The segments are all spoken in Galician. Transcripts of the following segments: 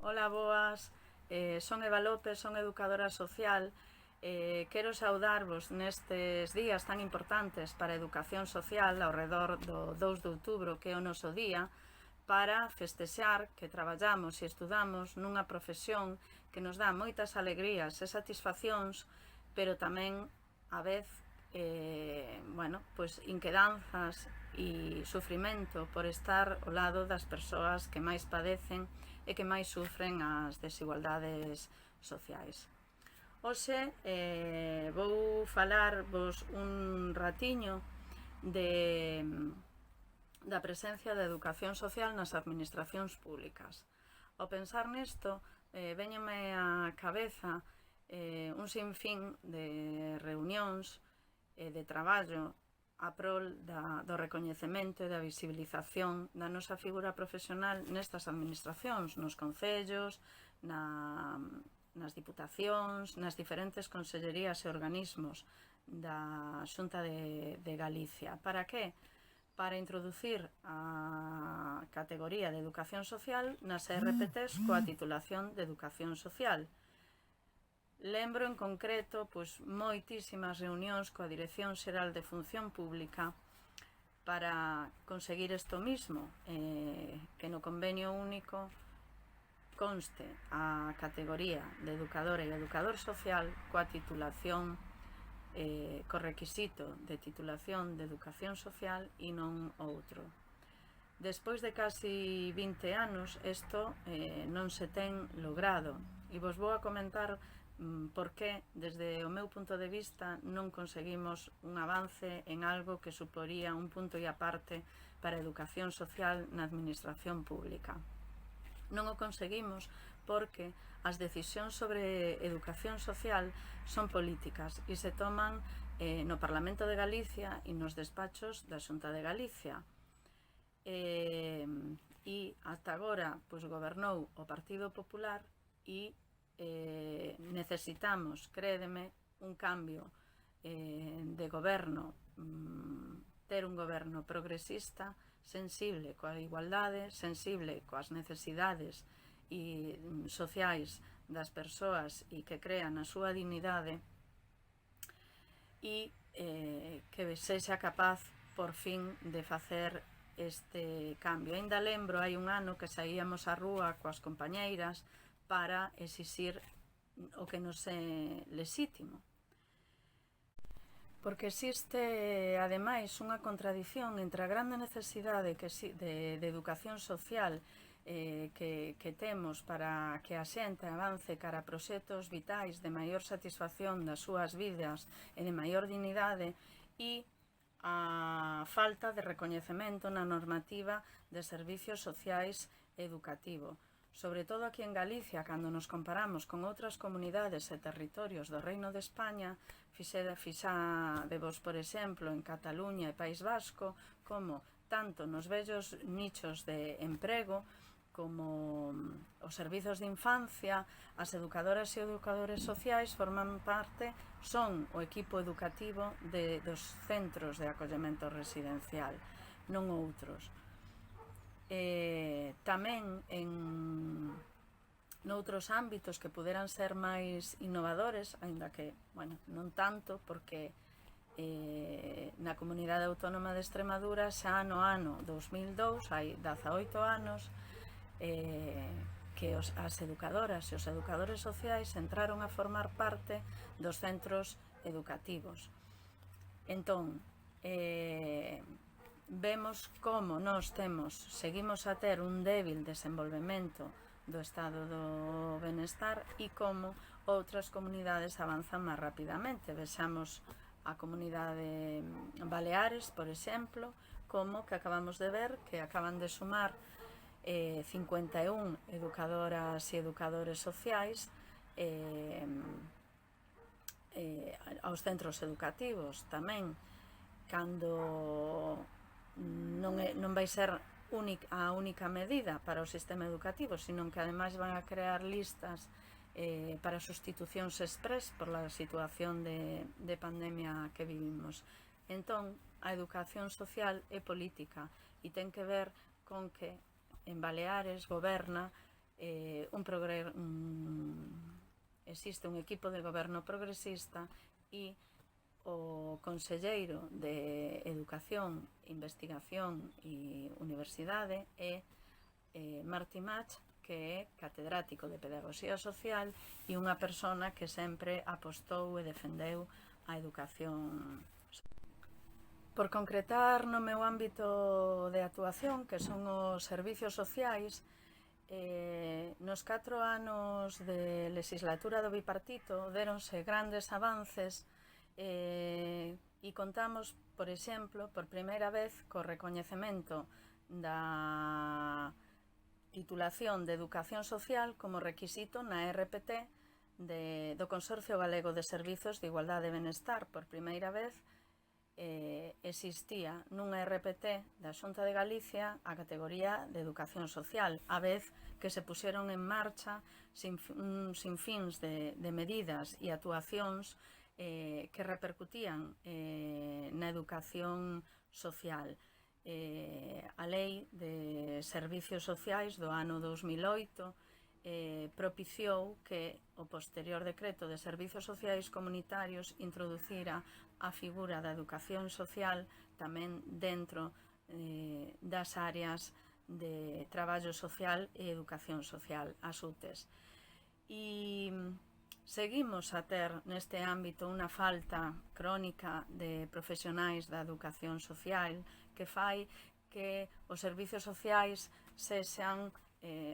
Ola, boas, son Eva López, son educadora social. Quero saudarvos nestes días tan importantes para a educación social ao redor do 2 de outubro, que é o noso día, para festexar que traballamos e estudamos nunha profesión que nos dá moitas alegrías e satisfaccións, pero tamén, a vez, inquedanzas e sufrimento por estar ao lado das persoas que máis padecen e que máis sufren as desigualdades sociais. Hoxe vou falarvos un ratiño da presencia da educación social nas administracións públicas. Ao pensar nesto, véñeme á cabeza un sinfín de reunións e de traballo a prol do recoñecemento e da visibilización da nosa figura profesional nestas administracións, nos concellos, nas diputacións, nas diferentes consellerías e organismos da Xunta de Galicia. Para que? Para introducir a categoría de educación social nas RPTs coa titulación de educación social. Lembro en concreto moitísimas reunións coa Dirección Xeral de Función Pública para conseguir isto mismo, que no convenio único conste a categoría de educadora e educador social coa titulación, co requisito de titulación de educación social e non outro. Despois de casi 20 anos, isto non se ten logrado, e vos vou a comentar por que, desde o meu punto de vista, non conseguimos un avance en algo que suporía un punto e aparte para a educación social na administración pública. Non o conseguimos porque as decisións sobre educación social son políticas e se toman no Parlamento de Galicia e nos despachos da Xunta de Galicia. E ata agora gobernou o Partido Popular e necesitamos, crédeme, un cambio de goberno, ter un goberno progresista, sensible coa igualdade, sensible coas necesidades sociais das persoas e que crean a súa dignidade e que sexa capaz, por fin, de facer este cambio. Ainda lembro, hai un ano que saíamos á rúa coas compañeiras para exixir o que nos é lexítimo. Porque existe, ademais, unha contradición entre a grande necesidade de educación social que temos para que a xente avance cara a proxectos vitais de maior satisfacción das súas vidas e de maior dignidade e a falta de recoñecemento na normativa de servicios sociais educativos. Sobre todo aquí en Galicia, cando nos comparamos con outras comunidades e territorios do Reino de España, fixadevos, por exemplo, en Cataluña e País Vasco, como tanto nos vellos nichos de emprego, como os servizos de infancia, as educadoras e educadores sociais forman parte, son o equipo educativo dos centros de acollemento residencial, non outros. Tamén noutros ámbitos que puderan ser máis innovadores, aínda que, non tanto, porque na Comunidade Autónoma de Extremadura xa no ano 2002, hai 18 anos, que as educadoras e os educadores sociais entraron a formar parte dos centros educativos. Entón, vemos como nós seguimos a ter un débil desenvolvemento do estado do benestar e como outras comunidades avanzan máis rapidamente. Vexamos a comunidade Baleares, por exemplo, como que acabamos de ver que acaban de sumar 51 educadoras e educadores sociais aos centros educativos. Tamén, cando non vai ser a única medida para o sistema educativo, sino que ademais van a crear listas para sustitucións express por la situación de pandemia que vivimos. Entón, a educación social é política e ten que ver con que en Baleares goberna existe un equipo de goberno progresista e o conselleiro de Educación, Investigación e Universidade é Martí Mach, que é catedrático de Pedagogía Social e unha persona que sempre apostou e defendeu a educación. Por concretar no meu ámbito de actuación, que son os servicios sociais, nos 4 anos de legislatura do bipartito deronse grandes avances e contamos, por exemplo, por primeira vez co recoñecemento da titulación de Educación Social como requisito na RPT do Consorcio Galego de Servizos de Igualdade e Benestar. Por primeira vez existía nunha RPT da Xunta de Galicia a categoría de Educación Social, a vez que se puxeron en marcha sin fins de medidas e actuacións que repercutían na educación social. A Lei de Servicios Sociais do ano 2008 propiciou que o posterior decreto de Servicios Sociais Comunitarios introducira a figura da educación social tamén dentro das áreas de traballo social e educación social, as UTEs. E seguimos a ter neste ámbito unha falta crónica de profesionais da educación social que fai que os servicios sociais sexan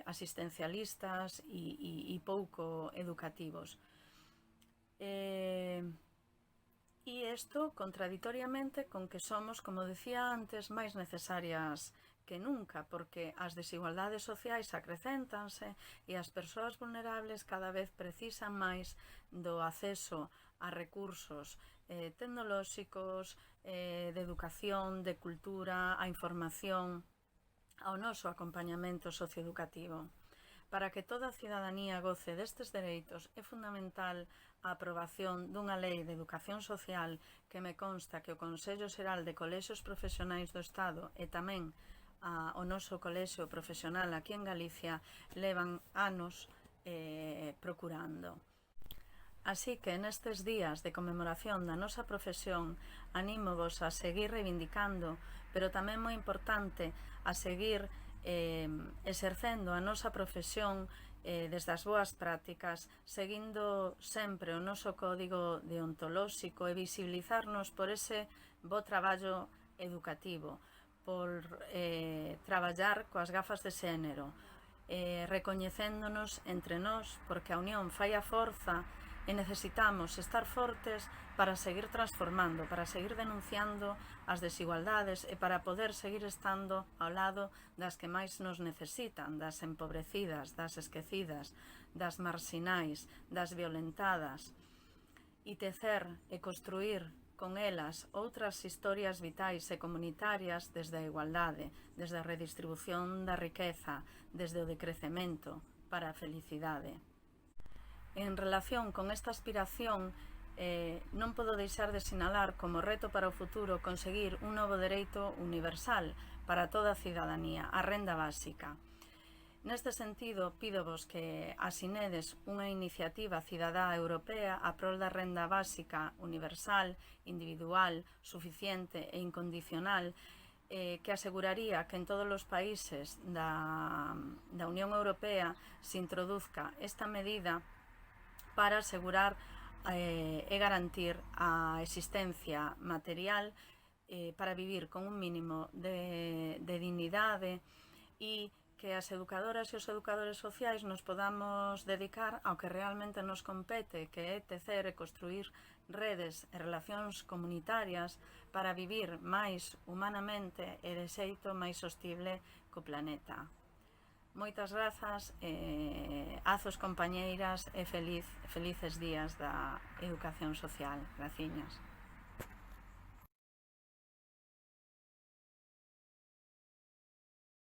asistencialistas e pouco educativos. E isto contraditoriamente con que somos, como decía antes, máis necesarias que nunca, porque as desigualdades sociais acrecéntanse e as persoas vulnerables cada vez precisan máis do acceso a recursos tecnolóxicos, de educación, de cultura, a información, ao noso acompañamento socioeducativo. Para que toda a cidadanía goce destes dereitos é fundamental a aprobación dunha lei de educación social que me consta que o Consello Xeral de Colexios Profesionais do Estado e tamén o noso colexio profesional aquí en Galicia levan anos procurando. Así que nestes días de conmemoración da nosa profesión anímovos a seguir reivindicando, pero tamén moi importante a seguir exercendo a nosa profesión desde as boas prácticas, seguindo sempre o noso código deontolóxico e visibilizarnos por ese bo traballo educativo, por traballar coas gafas de xénero, recoñecéndonos entre nós, porque a unión fai a forza e necesitamos estar fortes para seguir transformando, para seguir denunciando as desigualdades e para poder seguir estando ao lado das que máis nos necesitan, das empobrecidas, das esquecidas, das marxinais, das violentadas, e tecer e construir con elas outras historias vitais e comunitarias desde a igualdade, desde a redistribución da riqueza, desde o decrecemento para a felicidade. En relación con esta aspiración, non podo deixar de sinalar como reto para o futuro conseguir un novo dereito universal para toda a cidadanía, a renda básica. Neste sentido, pídovos que asinedes unha iniciativa cidadá europea a prol da renda básica universal, individual, suficiente e incondicional, que aseguraría que en todos os países da Unión Europea se introduzca esta medida para asegurar e garantir a existencia material para vivir con un mínimo de dignidade e que as educadoras e os educadores sociais nos podamos dedicar ao que realmente nos compete, que é tecer e construir redes e relacións comunitarias para vivir máis humanamente e de xeito máis sostible co planeta. Moitas grazas, azos compañeiras e felices días da educación social. Graciñas.